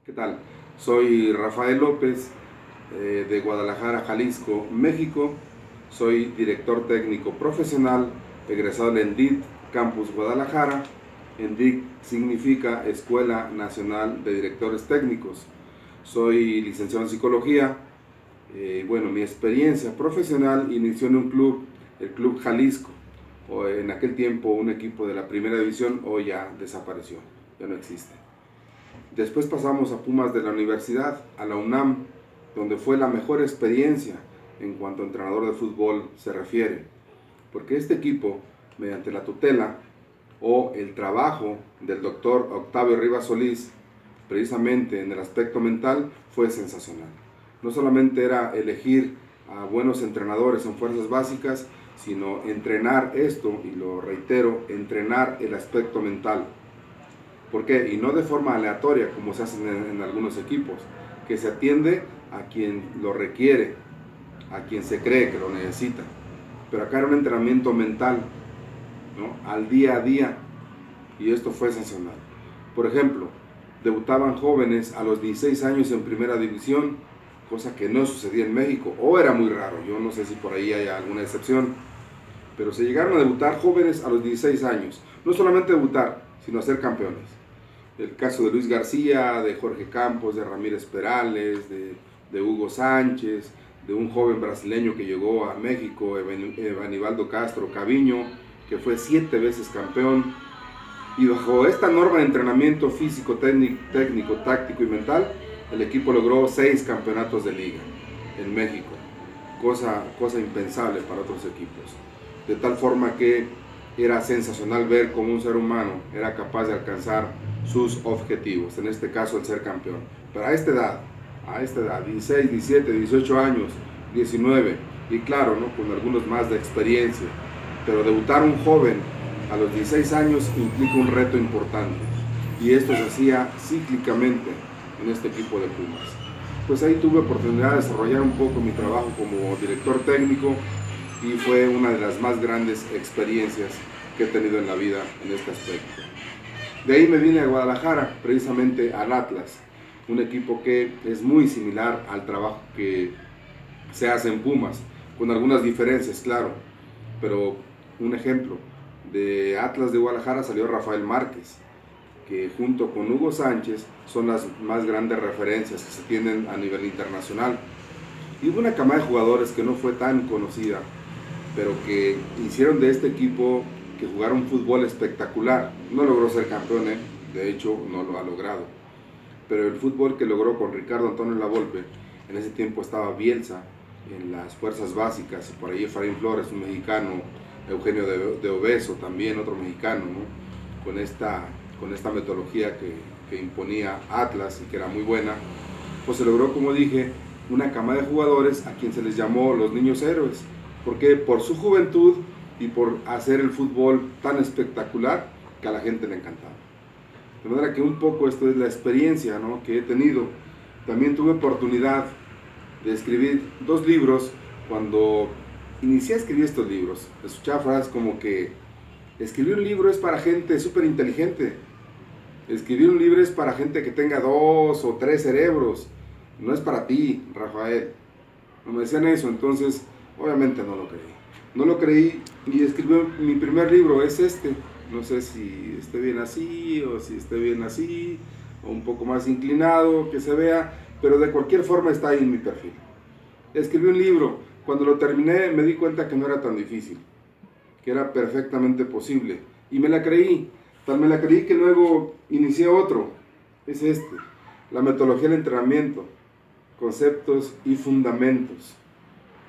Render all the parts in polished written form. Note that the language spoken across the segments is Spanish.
¿Qué tal? Soy Rafael López, de Guadalajara, Jalisco, México. Soy director técnico profesional, egresado del ENDIT Campus Guadalajara. ENDIT significa Escuela Nacional de Directores Técnicos. Soy licenciado en psicología. Bueno, mi experiencia profesional inició en un club, el Club Jalisco, o en aquel tiempo un equipo de la primera división. Hoy ya desapareció, ya no existe. Después pasamos a Pumas de la universidad, a la UNAM, donde fue la mejor experiencia en cuanto a entrenador de fútbol se refiere, porque este equipo, mediante la tutela o el trabajo del doctor Octavio Rivas Solís, precisamente en el aspecto mental, fue sensacional. No solamente era elegir a buenos entrenadores en fuerzas básicas, sino entrenar esto, y lo reitero, entrenar el aspecto mental. ¿Por qué? Y no de forma aleatoria como se hace en algunos equipos, que se atiende a quien lo requiere, a quien se cree que lo necesita. Pero acá era un entrenamiento mental, ¿no? Al día a día, y esto fue sensacional. Por ejemplo, debutaban jóvenes a los 16 años en primera división, cosa que no sucedía en México, o era muy raro, yo no sé si por ahí hay alguna excepción, pero se llegaron a debutar jóvenes a los 16 años, no solamente debutar, sino a ser campeones. El caso de Luis García, de Jorge Campos, de Ramírez Perales, de Hugo Sánchez, de un joven brasileño que llegó a México, Evanibaldo Castro Caviño, que fue 7 veces campeón. Y bajo esta norma de entrenamiento físico, técnico, táctico y mental, el equipo logró 6 campeonatos de liga en México, cosa impensable para otros equipos. De tal forma que era sensacional ver cómo un ser humano era capaz de alcanzar sus objetivos, en este caso el ser campeón. Pero a esta edad, 16, 17, 18 años, 19, y claro, ¿no?, con algunos más de experiencia, pero debutar un joven a los 16 años implica un reto importante, y esto se hacía cíclicamente en este equipo de Pumas. Pues ahí tuve oportunidad de desarrollar un poco mi trabajo como director técnico, y fue una de las más grandes experiencias que he tenido en la vida en este aspecto. De ahí me vine a Guadalajara, precisamente al Atlas, un equipo que es muy similar al trabajo que se hace en Pumas, con algunas diferencias, claro, pero un ejemplo, de Atlas de Guadalajara salió Rafael Márquez, que junto con Hugo Sánchez son las más grandes referencias que se tienen a nivel internacional. Y hubo una camada de jugadores que no fue tan conocida, pero que hicieron de este equipo que jugaron un fútbol espectacular. No logró ser campeón, de hecho no lo ha logrado, pero el fútbol que logró con Ricardo Antonio Lavolpe, en ese tiempo estaba Bielsa en las fuerzas básicas, y por ahí Efraín Flores, un mexicano, Eugenio de Obeso, también otro mexicano, ¿no?, con esta metodología que imponía Atlas y que era muy buena. Pues se logró, como dije, una camada de jugadores a quien se les llamó los niños héroes. ¿Por qué? Por su juventud y por hacer el fútbol tan espectacular que a la gente le encantaba. De manera que un poco esto es la experiencia, ¿no?, que he tenido. También tuve oportunidad de escribir 2 libros. Cuando inicié a escribir estos libros, escuchaba frases como que escribir un libro es para gente súper inteligente, escribir un libro es para gente que tenga 2 o 3 cerebros, no es para ti, Rafael. No me decían eso, entonces obviamente no lo creí. No lo creí y escribí mi primer libro, es este. No sé si esté bien así o si esté bien así, o un poco más inclinado, que se vea, pero de cualquier forma está ahí en mi perfil. Escribí un libro, cuando lo terminé me di cuenta que no era tan difícil, que era perfectamente posible, y me la creí. Tal me la creí que luego inicié otro, es este, la metodología del entrenamiento, conceptos y fundamentos.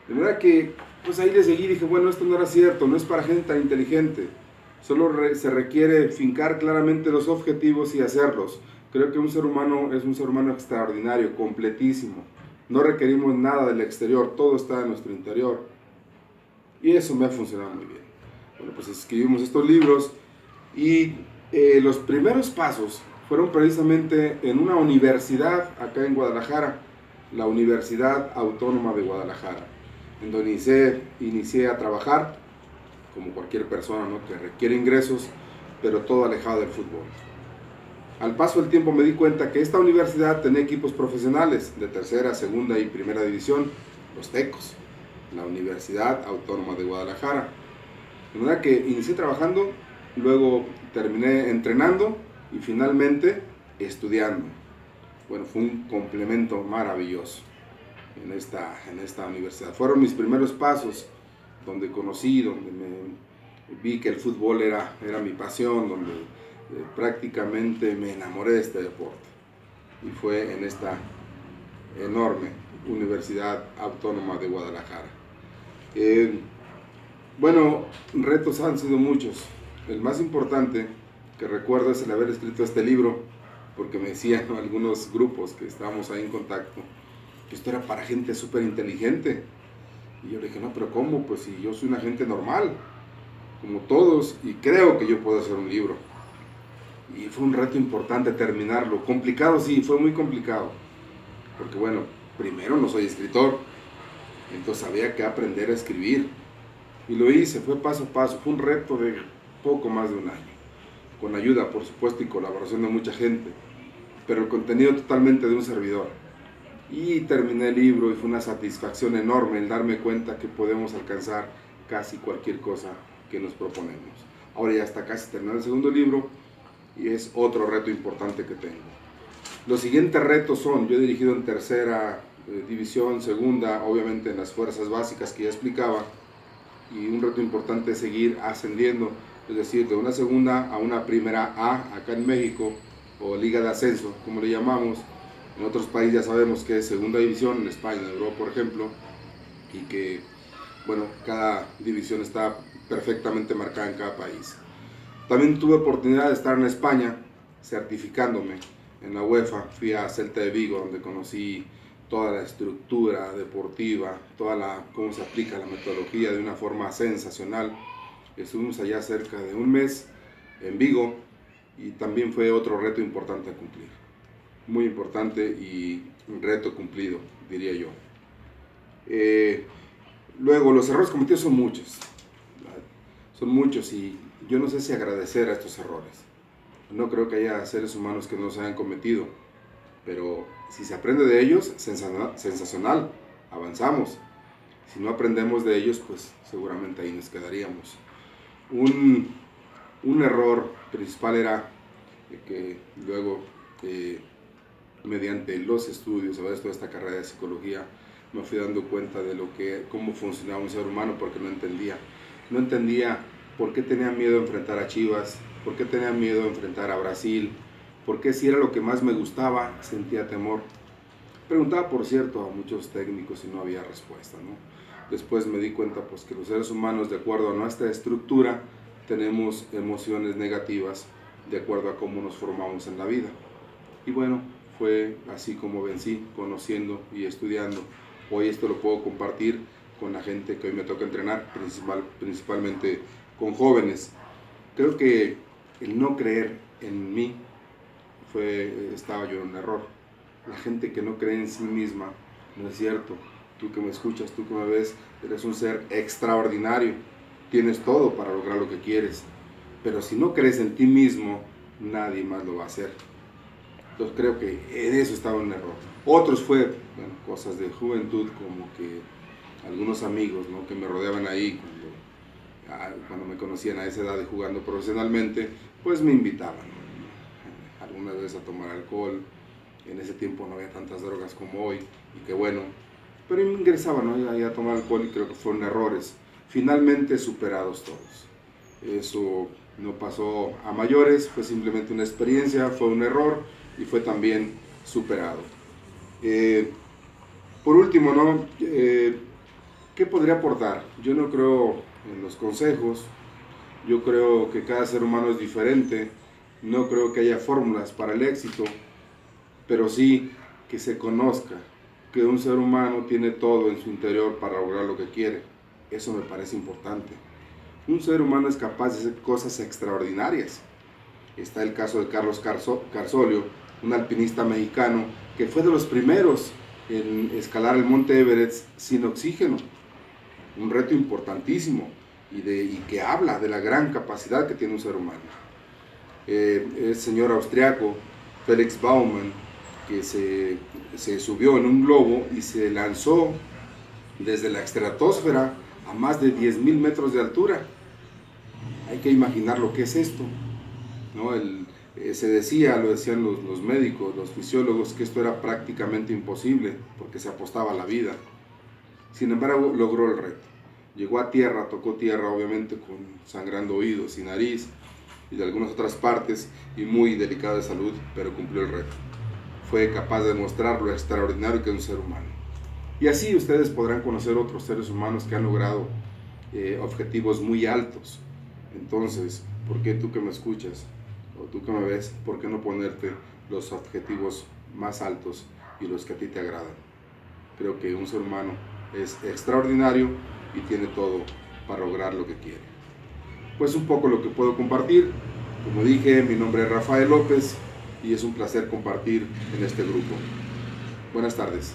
De manera que pues ahí le seguí y dije, bueno, esto no era cierto, no es para gente tan inteligente, solo se requiere fincar claramente los objetivos y hacerlos. Creo que un ser humano es un ser humano extraordinario, completísimo, no requerimos nada del exterior, todo está en nuestro interior, y eso me ha funcionado muy bien. Bueno, pues escribimos estos libros, y los primeros pasos fueron precisamente en una universidad acá en Guadalajara, la Universidad Autónoma de Guadalajara, en donde inicié a trabajar como cualquier persona, ¿no?, que requiere ingresos, pero todo alejado del fútbol. Al paso del tiempo me di cuenta que esta universidad tenía equipos profesionales de tercera, segunda y primera división, los Tecos, la Universidad Autónoma de Guadalajara. De manera que inicié trabajando, luego terminé entrenando y finalmente estudiando. Bueno, fue un complemento maravilloso en esta universidad. Fueron mis primeros pasos donde conocí, donde vi que el fútbol era mi pasión, donde prácticamente me enamoré de este deporte. Y fue en esta enorme Universidad Autónoma de Guadalajara. Bueno, retos han sido muchos. El más importante que recuerdo es el haber escrito este libro, porque me decían algunos grupos que estábamos ahí en contacto que esto era para gente súper inteligente. Y yo le dije, no, pero ¿cómo? Pues si yo soy una gente normal, como todos, y creo que yo puedo hacer un libro. Y fue un reto importante terminarlo. Complicado, sí, fue muy complicado. Porque bueno, primero no soy escritor, entonces había que aprender a escribir. Y lo hice, fue paso a paso, fue un reto de poco más de un año. Con ayuda, por supuesto, y colaboración de mucha gente. Pero el contenido totalmente de un servidor. Y terminé el libro y fue una satisfacción enorme el darme cuenta que podemos alcanzar casi cualquier cosa que nos proponemos. Ahora ya está casi terminado el segundo libro y es otro reto importante que tengo. Los siguientes retos son, yo he dirigido en tercera división, segunda, obviamente en las fuerzas básicas que ya explicaba, y un reto importante es seguir ascendiendo, es decir, de una segunda a una primera A acá en México, o liga de ascenso, como le llamamos. En otros países ya sabemos que es segunda división, en España, en Europa, por ejemplo, y que, bueno, cada división está perfectamente marcada en cada país. También tuve oportunidad de estar en España certificándome en la UEFA. Fui a Celta de Vigo, donde conocí toda la estructura deportiva, cómo se aplica la metodología de una forma sensacional. Estuvimos allá cerca de un mes en Vigo y también fue otro reto importante a cumplir. Muy importante y un reto cumplido, diría yo. Luego, los errores cometidos son muchos. Son muchos y yo no sé si agradecer a estos errores. No creo que haya seres humanos que no los hayan cometido, pero si se aprende de ellos, sensacional, avanzamos. Si no aprendemos de ellos, pues seguramente ahí nos quedaríamos. Un error principal era que luego, mediante los estudios, a veces toda esta carrera de psicología, me fui dando cuenta de cómo funcionaba un ser humano, porque no entendía. No entendía por qué tenía miedo de enfrentar a Chivas, por qué tenía miedo de enfrentar a Brasil, por qué si era lo que más me gustaba, sentía temor. Preguntaba, por cierto, a muchos técnicos y no había respuesta, ¿no? Después me di cuenta pues, que los seres humanos, de acuerdo a nuestra estructura, tenemos emociones negativas de acuerdo a cómo nos formamos en la vida. Y bueno, fue así como vencí, conociendo y estudiando. Hoy esto lo puedo compartir con la gente que hoy me toca entrenar, principalmente con jóvenes. Creo que el no creer en mí estaba yo en un error. La gente que no cree en sí misma, no es cierto. Tú que me escuchas, tú que me ves, eres un ser extraordinario. Tienes todo para lograr lo que quieres. Pero si no crees en ti mismo, nadie más lo va a hacer. Entonces creo que en eso estaba un error. Otros fue, cosas de juventud, como que algunos amigos, ¿no?, que me rodeaban ahí cuando me conocían a esa edad de jugando profesionalmente, pues me invitaban, ¿no?, algunas veces a tomar alcohol. En ese tiempo no había tantas drogas como hoy, y qué bueno, pero ingresaban, ¿no?, a tomar alcohol, y creo que fueron errores, finalmente superados todos. Eso no pasó a mayores, fue simplemente una experiencia, fue un error y fue también superado. Por último, ¿no?, ¿qué podría aportar? Yo no creo en los consejos, yo creo que cada ser humano es diferente, no creo que haya fórmulas para el éxito, pero sí que se conozca que un ser humano tiene todo en su interior para lograr lo que quiere. Eso me parece importante. Un ser humano es capaz de hacer cosas extraordinarias. Está el caso de Carlos Carsolio, un alpinista mexicano que fue de los primeros en escalar el monte Everest sin oxígeno. Un reto importantísimo y que habla de la gran capacidad que tiene un ser humano. El señor austriaco Felix Baumann, que se subió en un globo y se lanzó desde la estratosfera a más de 10.000 metros de altura. Hay que imaginar lo que es esto, ¿no? Se decía, lo decían los médicos, los fisiólogos, que esto era prácticamente imposible porque se apostaba a la vida. Sin embargo, logró el reto. Llegó a tierra, tocó tierra, obviamente con sangrando oídos y nariz y de algunas otras partes, y muy delicado de salud, pero cumplió el reto. Fue capaz de demostrar lo extraordinario que es un ser humano. Y así ustedes podrán conocer otros seres humanos que han logrado objetivos muy altos. Entonces, ¿por qué tú que me escuchas o tú que me ves, por qué no ponerte los objetivos más altos y los que a ti te agradan? Creo que un ser humano es extraordinario y tiene todo para lograr lo que quiere. Pues un poco lo que puedo compartir. Como dije, mi nombre es Rafael López y es un placer compartir en este grupo. Buenas tardes.